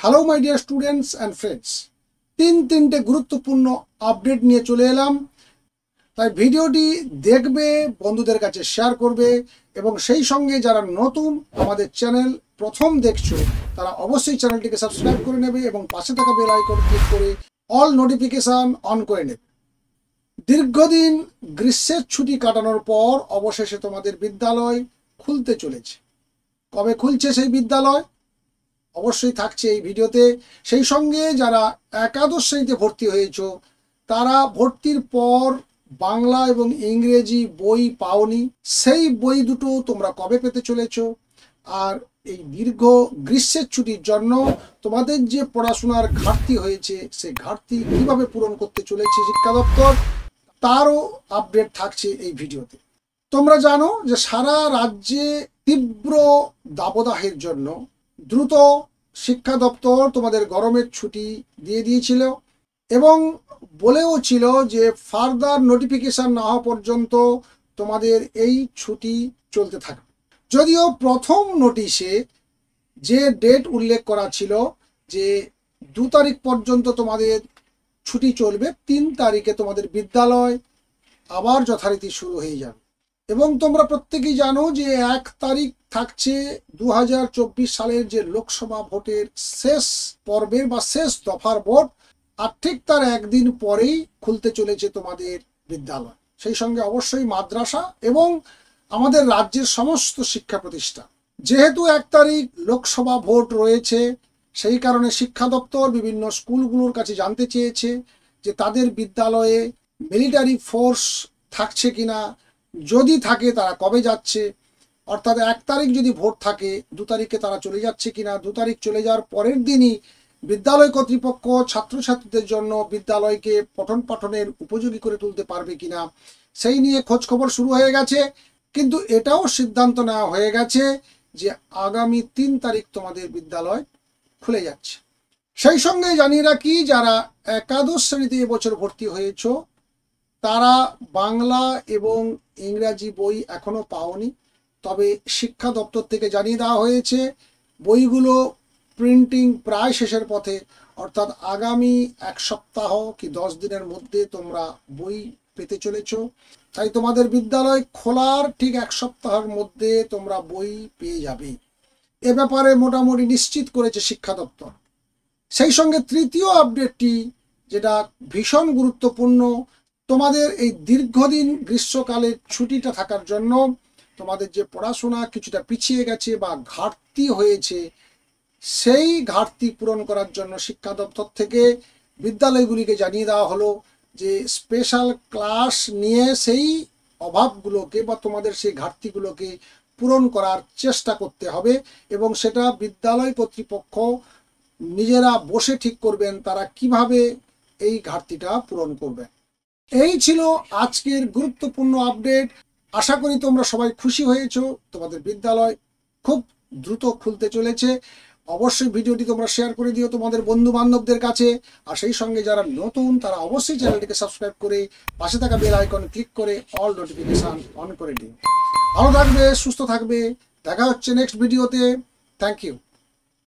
Hello my dear students and friends, তিনটে গুরুত্বপূর্ণ update নিয়ে চলে এলাম। তাই ভিডিওটি দেখবে, বন্ধুদের কাছে শেয়ার করবে এবং সেই সঙ্গে যারা নতুন আমাদের চ্যানেল প্রথম দেখছো তারা অবশ্যই চ্যানেলটিকে সাবস্ক্রাইব করে নেবে এবং পাশে থাকা বেল আইকন ক্লিক করে অল নোটিফিকেশান অন করে নেবে। দীর্ঘদিন গ্রীষ্মের ছুটি কাটানোর পর অবশেষে তোমাদের বিদ্যালয় খুলতে চলেছে। কবে খুলছে সেই বিদ্যালয় অবশ্যই থাকছে এই ভিডিওতে। সেই সঙ্গে যারা একাদশ শ্রেণীতে ভর্তি হয়েছো তারা ভর্তির পর বাংলা এবং ইংরেজি বই পাওনি, সেই বই দুটো তোমরা কবে পেতে চলেছো, আর এই দীর্ঘ গ্রীষ্মের ছুটির জন্য তোমাদের যে পড়াশোনার ঘাটতি হয়েছে সেই ঘাটতি কিভাবে পূরণ করতে চলেছে শিক্ষা দপ্তর, তারও আপডেট থাকছে এই ভিডিওতে। তোমরা জানো যে সারা রাজ্যে তীব্র দাবদাহের জন্য দ্রুত শিক্ষা দপ্তর তোমাদের গরমের ছুটি দিয়ে দিয়েছিল এবং বলেও ছিল যে ফার্দার নোটিফিকেশন না হওয়া পর্যন্ত তোমাদের এই ছুটি চলতে থাকবে। যদিও প্রথম নোটিশে যে ডেট উল্লেখ করা ছিল যে 2 তারিখ পর্যন্ত তোমাদের ছুটি চলবে, 3 তারিখে তোমাদের বিদ্যালয় আবার যথারীতি শুরু হয়ে যাবে। এবং তোমরা প্রত্যেকেই জানো যে 1 তারিখ থাকছে 2024 সালের যে লোকসভা ভোটের শেষ পর্বের বা শেষ দফার ভোট, আর ঠিক তার একদিন পরেই খুলতে চলেছে তোমাদের বিদ্যালয়। সেই সঙ্গে অবশ্যই মাদ্রাসা এবং আমাদের রাজ্যের সমস্ত শিক্ষা প্রতিষ্ঠান। যেহেতু 1 তারিখ লোকসভা ভোট রয়েছে, সেই কারণে শিক্ষা দপ্তর বিভিন্ন স্কুলগুলোর কাছে জানতে চেয়েছে যে তাদের বিদ্যালয়ে মিলিটারি ফোর্স থাকছে কিনা, যদি থাকে তারা কবে যাচ্ছে, অর্থাৎ 1 তারিখ যদি ভোট থাকে 2 তারিখে তারা চলে যাচ্ছে কিনা, 2 তারিখ চলে যাওয়ার পরের দিনই বিদ্যালয় কর্তৃপক্ষ ছাত্রছাত্রীদের জন্য বিদ্যালয়কে পঠন পাঠনের উপযোগী করে তুলতে পারবে কিনা সেই নিয়ে খোঁজ খবর শুরু হয়ে গেছে। কিন্তু এটাও সিদ্ধান্ত নেওয়া হয়ে গেছে যে আগামী 3 তারিখ তোমাদের বিদ্যালয় খুলে যাচ্ছে। সেই সঙ্গে জানিয়ে রাখি, যারা একাদশ শ্রেণীতে এবছর ভর্তি হয়েছ তারা বাংলা এবং ইংরাজি বই এখনো পাওনি, তবে শিক্ষা দপ্তর থেকে জানিয়ে দেওয়া হয়েছে বইগুলো প্রিন্টিং প্রায় শেষের পথে, অর্থাৎ আগামী 1 সপ্তাহ কি 10 দিনের মধ্যে তোমরা বই পেতে চলেছ। তাই তোমাদের বিদ্যালয় খোলার ঠিক 1 সপ্তাহের মধ্যে তোমরা বই পেয়ে যাবে, এ ব্যাপারে মোটামুটি নিশ্চিত করেছে শিক্ষা দপ্তর। সেই সঙ্গে তৃতীয় আপডেটটি যেটা ভীষণ গুরুত্বপূর্ণ, তোমাদের এই দীর্ঘদিন গ্রীষ্মকালের ছুটিটা থাকার জন্য তোমাদের যে পড়াশোনা কিছুটা পিছিয়ে গেছে বা ঘাটতি হয়েছে, সেই ঘাটতি পূরণ করার জন্য শিক্ষা দপ্তর থেকে বিদ্যালয়গুলিকে জানিয়ে দেওয়া হলো যে স্পেশাল ক্লাস নিয়ে সেই অভাবগুলোকে বা তোমাদের সেই ঘাটতিগুলোকে পূরণ করার চেষ্টা করতে হবে এবং সেটা বিদ্যালয় কর্তৃপক্ষ নিজেরা বসে ঠিক করবেন তারা কিভাবে এই ঘাটতিটা পূরণ করবেন। এই ছিল আজকের গুরুত্বপূর্ণ আপডেট। আশা করি তোমরা সবাই খুশি হয়েছো, তোমাদের বিদ্যালয় খুব দ্রুত খুলতে চলেছে। অবশ্যই ভিডিওটি তোমরা শেয়ার করে দিও তোমাদের বন্ধু বান্ধবদের কাছে, আর সেই সঙ্গে যারা নতুন তারা অবশ্যই চ্যানেলটিকে সাবস্ক্রাইব করে পাশে থাকা বেল আইকন ক্লিক করে অল নোটিফিকেশান অন করে দিও। ভালো থাকবে, সুস্থ থাকবে, দেখা হচ্ছে নেক্সট ভিডিওতে। Thank you.